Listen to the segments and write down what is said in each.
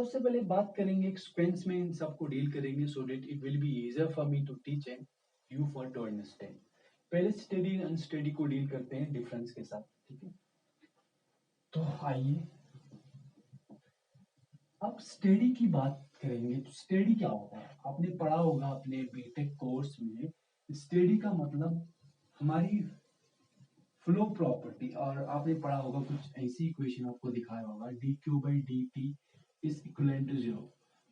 सबसे पहले बात करेंगे एक सीक्वेंस में इन सबको डील करेंगे so that it will be easier for me to teach and you for to understand. पहले स्टडी एंड अनस्टडी को डील करते हैं डिफरेंस के साथ, ठीक है। तो आइए अब स्टडी की बात करेंगे। तो स्टडी क्या होता है, आपने पढ़ा होगा अपने बीटेक कोर्स में। स्टडी का मतलब हमारी फ्लो प्रॉपर्टी, और आपने पढ़ा होगा कुछ ऐसी इक्वेशन आपको दिखाया होगा dq/dt इज इक्वल टू 0।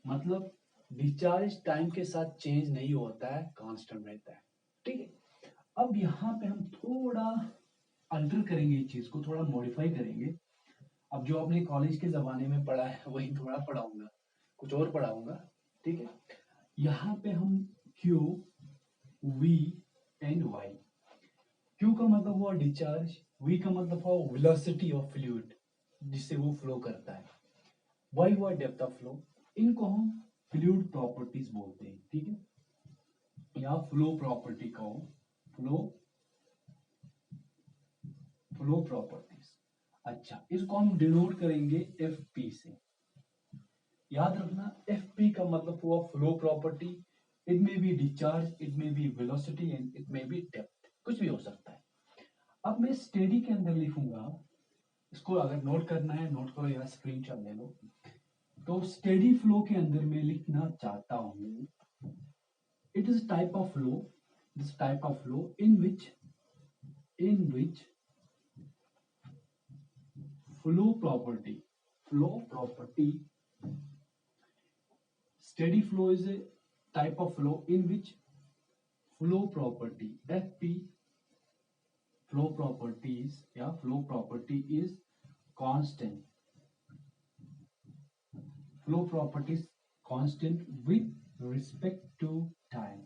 मतलब डिस्चार्ज टाइम के साथ चेंज नहीं होता है, कांस्टेंट रहता है, ठीक है। अब यहाँ पे हम थोड़ा अल्टर करेंगे इस चीज को, थोड़ा मॉडिफाई करेंगे। अब जो आपने कॉलेज के जमाने में पढ़ा है वही थोड़ा पढ़ाऊंगा, कुछ और पढ़ाऊंगा, ठीक है। यहाँ पे हम Q, V and Y। Q का मतलब हुआ डिस्चार्ज, V का मतलब हुआ वेलोसिटी ऑफ फ्लूइड जिससे वो फ्लो करता है, Y हुआ डेप्थ ऑफ फ्लो। इनको हम फ्लूइड प्रॉपर्टीज बोलते हैं, ठीक है, या फ्लो प्रॉपर्टी को फ्लो फ्लो प्रॉपर्टीज। अच्छा, इसको हम डिनोट करेंगे FP से। याद रखना FP का मतलब हुआ flow property. It may be discharge, it may be velocity and it may be depth, कुछ भी हो सकता है। अब मैं स्टडी के अंदर लिखूंगा, इसको अगर नोट करना है नोट करो या स्क्रीनशॉट ले लो। तो स्टेडी फ्लो के अंदर मैं लिखना चाहता हूं, it is type of flow, this type of flow in which flow property steady flow is a type of flow in which flow property FP flow property is constant. Flow property is constant with respect to time.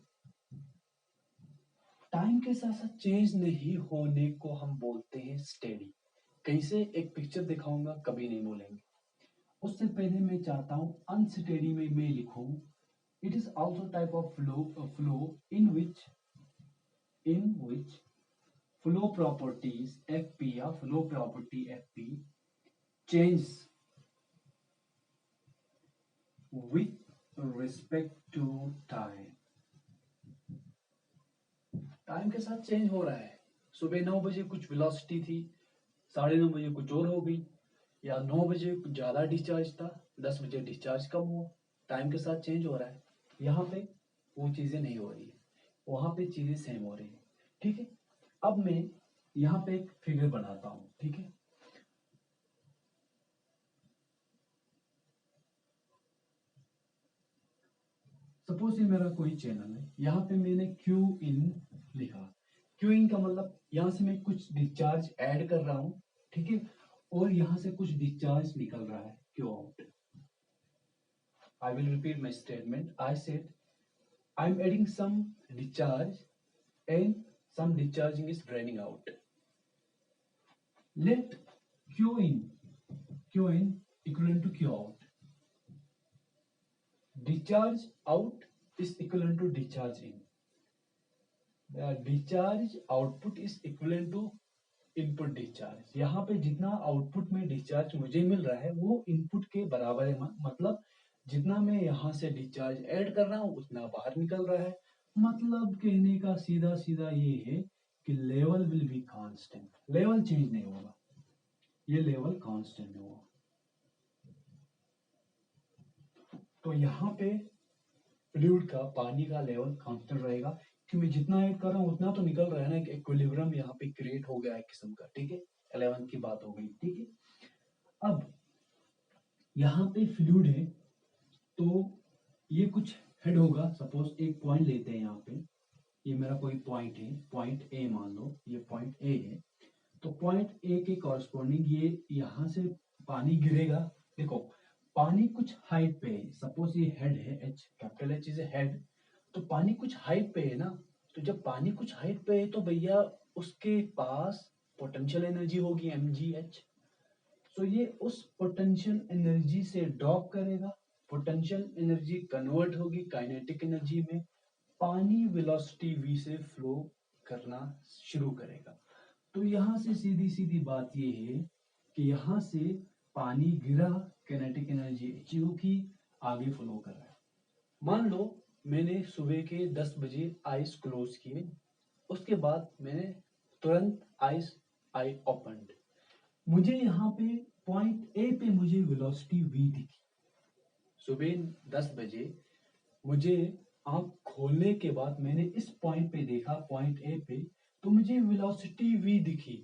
Time के साथ साथ change नहीं होने को हम बोलते हैं steady. कैसे, एक पिक्चर दिखाऊंगा, कभी नहीं बोलेंगे। उससे पहले मैं चाहता हूं अनस्टेडी में मैं लिखूं it is also type of flow in which flow properties FP या flow property FP changes with respect to time। Time के साथ चेंज हो रहा है। सुबह 9 बजे कुछ वेलोसिटी थी, 9:30 बजे कुछ और हो गई, या 9 बजे कुछ ज्यादा डिस्चार्ज था, 10 बजे डिस्चार्ज कम हुआ। टाइम के साथ चेंज हो रहा है। यहाँ पे वो चीजें नहीं हो रही है, वहां पे चीजें सेम हो रही है, ठीक है। अब मैं यहाँ पे एक फिगर बनाता हूं, ठीक है। सपोज ये मेरा कोई चैनल है, यहाँ पे मैंने क्यू इन लिखा। क्यू इन का मतलब यहाँ से मैं कुछ डिस्चार्ज ऐड कर रहा हूं, ठीक है, और यहाँ से कुछ डिस्चार्ज निकल रहा है, Q out. I will repeat my statement. I said I am adding some discharge and some discharging is draining out. Let Q in equivalent to Q out. Discharge out is equivalent to discharge in. The discharge output is equivalent to input discharge. यहाँ पे जितना output में discharge मुझे मिल रहा है वो input के बराबर है। मतलब जितना मैं यहाँ से डिस्चार्ज ऐड कर रहा हूँ उतना बाहर निकल रहा है। मतलब कहने का सीधा सीधा ये है कि level will be constant, level change नहीं होगा, ये लेवल कांस्टेंट होगा। तो यहाँ पे फ्लूइड का, पानी का लेवल कांस्टेंट रहेगा क्योंकि जितना ऐड कर रहा हूँ उतना तो निकल रहा है ना। एक इक्विलिब्रियम यहाँ पे क्रिएट हो गया है किस्म का, ठीक है। 11 की बात हो गई, ठीक है। अब यहाँ पे फ्लूइड है तो ये कुछ हेड होगा। सपोज एक पॉइंट लेते हैं, यहाँ पे ये मेरा कोई पॉइंट है, पॉइंट ए मान लो, ये पॉइंट ए है। तो पॉइंट ए के कॉरस्पॉन्डिंग ये यहाँ से पानी गिरेगा। देखो पानी कुछ हाइट पे है, सपोज ये हेड है, H capital H is a head. तो पानी कुछ हाइट पे है ना, तो जब पानी कुछ हाइट पे है तो भैया उसके पास पोटेंशियल एनर्जी होगी mgh। तो ये उस पोटेंशियल एनर्जी से ड्रॉप करेगा, पोटेंशियल एनर्जी कन्वर्ट होगी काइनेटिक एनर्जी में, पानी वेलोसिटी v से फ्लो करना शुरू करेगा। तो यहाँ से सीधी सीधी बात ये है कि यहाँ से पानी गिरा किनेटिक एनर्जी अचीव की, आगे फ्लो कर रहा है। मान लो मैंने सुबह के 10 बजे आईज क्लोज किए, उसके बाद मैंने तुरंत आई ओपनड, मुझे यहाँ पे पॉइंट ए पे मुझे वेलोसिटी v दिखी। सुबह 10 बजे मुझे आंख खोलने के बाद मैंने इस पॉइंट पे देखा, पॉइंट ए पे, तो मुझे वेलोसिटी v दिखी।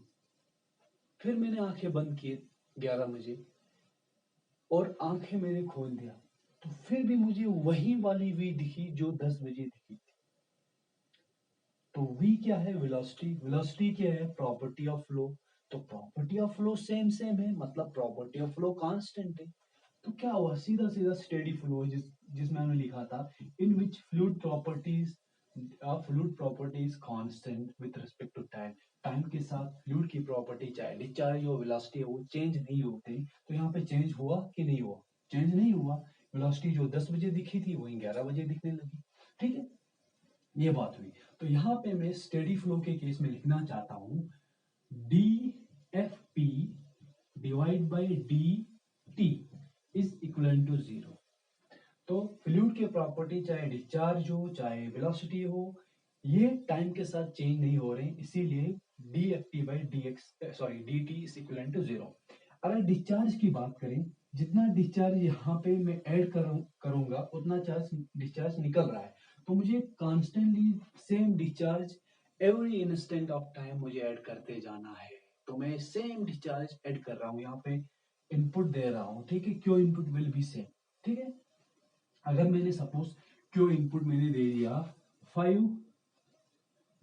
फिर मैंने आंखें बंद की 11 बजे और आंखें मैंने खोल दिया, तो फिर भी मुझे वही वाली v दिखी जो 10 बजे दिखी थी। तो v क्या है? वेलोसिटी। वेलोसिटी क्या है? Property of flow. तो property of flow same same है, मतलब प्रॉपर्टी ऑफ फ्लो कांस्टेंट है। तो क्या हुआ? सीधा सीधा स्टेडी फ्लो, जिसमें हमने लिखा था in which fluid properties constant with respect to time. Time के साथ फ्लूइड की प्रॉपर्टी चाहे डिस्चार्ज और वेलोसिटी है वो चेंज नहीं होते। तो यहाँ पे चेंज हुआ कि नहीं हुआ? चेंज नहीं हुआ। वेलोसिटी जो 10 बजे दिखी थी वही 11 बजे दिखने लगी। ठीक है, ये बात हुई। तो यहाँ पे मैं स्टेडी फ्लो के केस में लिखना चाहता हूँ D F P divide by D T is equal to 0। तो फ्लूइड की प्रॉपर्टी चाहे डिस्चार्ज हो चाहे वेलोसिटी हो, ये टाइम के साथ चेंज नहीं हो रहे, इसीलिए D F T by D X sorry D T is equal to 0। अगर डिस्चार्ज की बात करें, जितना डिस्चार्ज यहाँ पे मैं ऐड करूंगा उतना डिस्चार्ज निकल रहा है। तो मुझे constantly same discharge every instant of time मुझे ऐड करते जाना है। तो मैं सेम डिस्चार्ज ऐड कर रहा हूँ, यहाँ पे इनपुट दे रहा हूँ। ठीक है, Q input will be same. ठीक है, अगर मैंने सपोज क्यू इनपुट मैंने दे दिया 5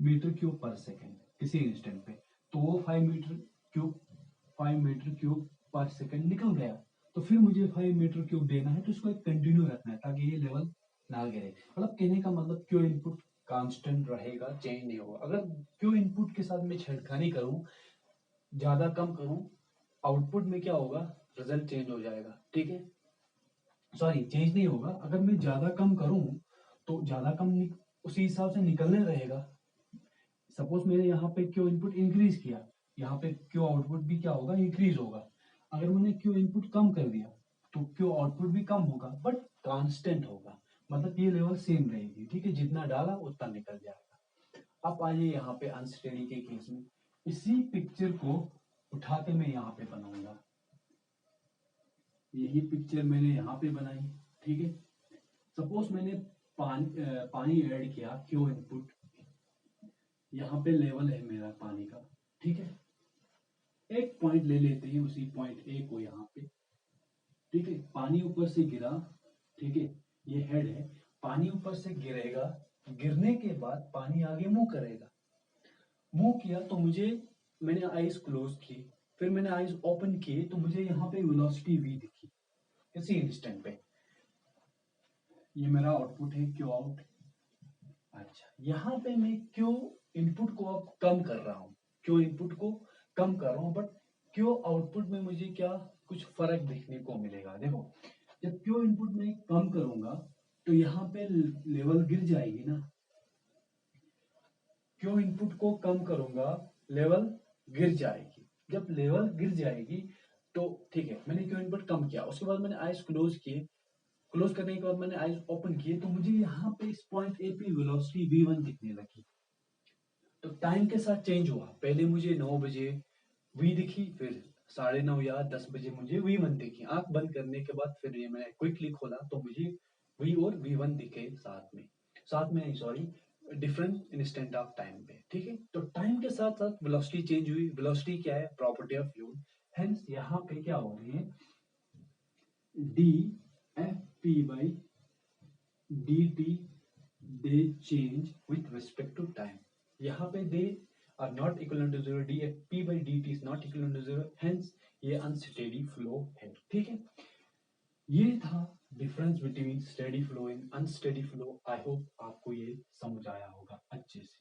मीटर क्यूब पर सेकेंड किसी इंस्टेंट पे, तो वो 5 मीटर क्यूब पर सेकेंड निकल गया। तो फिर मुझे 5 मीटर क्यूब देना है, तो इसको एक कंटिन्यू रखना है ताकि ये लेवल ना गिरे। मतलब कहने का मतलब क्यू इनपुट कांस्टेंट रहेगा, चेंज नहीं होगा। अगर क्यू इनपुट के साथ मैं छेड़खानी करूं, ज्यादा कम करूं, आउटपुट में क्या होगा? रिजल्ट चेंज हो जाएगा। ठीक है, सॉरी चेंज नहीं होगा। अगर मैं ज्यादा कम करूं तो ज्यादा कम उसी हिसाब से निकलने रहेगा। सपोज मैंने यहाँ पे क्यू इनपुट इंक्रीज किया, यहाँ पे क्यू आउटपुट भी क्या होगा? इंक्रीज होगा। अगर मैंने क्यू इनपुट कम कर दिया तो क्यू आउटपुट भी कम होगा, बट कांस्टेंट होगा, मतलब ये लेवल सेम रहेगी। ठीक है, जितना डाला उतना निकल जाएगा। अब आइए यहाँ पे अनस्टेडी के केस में, इसी पिक्चर को उठा के मैं यहाँ पे बनाऊंगा। यही पिक्चर मैंने यहाँ पे बनाई। ठीक है, सपोज मैंने पानी ऐड किया क्यू इनपुट, यहाँ पे लेवल है मेरा पानी का। ठीक है, एक पॉइंट ले लेते हैं, उसी पॉइंट ए को यहाँ पे। ठीक है, पानी ऊपर से गिरा। ठीक है, ये हेड है, पानी ऊपर से गिरेगा, गिरने के बाद पानी आगे मूव करेगा। मूव किया तो मैंने आईज क्लोज की, फिर मैंने आईज ओपन किए, तो मुझे यहाँ पे वेलोसिटी v दिखी इसी इंस्टेंट पे। ये मेरा आउटपुट है क्यू आउट। अच्छा, यहाँ पे मैं क्यू इनपुट को अब कम कर रहा हूँ, क्यू इनपुट को कम कर रहा हूँ, बट क्यू आउटपुट में मुझे क्या कुछ फर्क देखने को मिलेगा। देखो, जब क्यू इनपुट में कम करूंगा तो यहाँ पे लेवल गिर जाएगी ना। क्यू इनपुट को कम करूंगा, लेवल गिर जाएगी। जब लेवल गिर जाएगी तो ठीक है, मैंने क्यू इनपुट कम किया, उसके बाद मैंने आईज क्लोज किए, क्लोज करने के बाद मैंने आईज ओपन किए, तो मुझे यहाँ पे इस पॉइंट ए पे वेलोसिटी v1 दिखने लगी। तो टाइम के साथ चेंज हुआ, पहले मुझे 9 बजे v दिखी, फिर 9:30 या 10 बजे मुझे v1 दिखी। आंख बंद करने के बाद फिर ये मैंने क्विकली खोला तो मुझे v और v1 दिखे साथ में sorry, different instant of time पे। ठीक है, तो टाइम के साथ साथ वेलोसिटी चेंज हुई। वेलोसिटी क्या है? Property of fluid. हेंस यहाँ पे क्या हो रही है? D F P by D T they change with respect to time। यहाँ पे they are not equivalent to 0, dp by dt is not equivalent to 0, hence ये unsteady flow है। ठीक है, ये था difference between steady flow and unsteady flow. I hope आपको ये समझ आया होगा अच्छे से।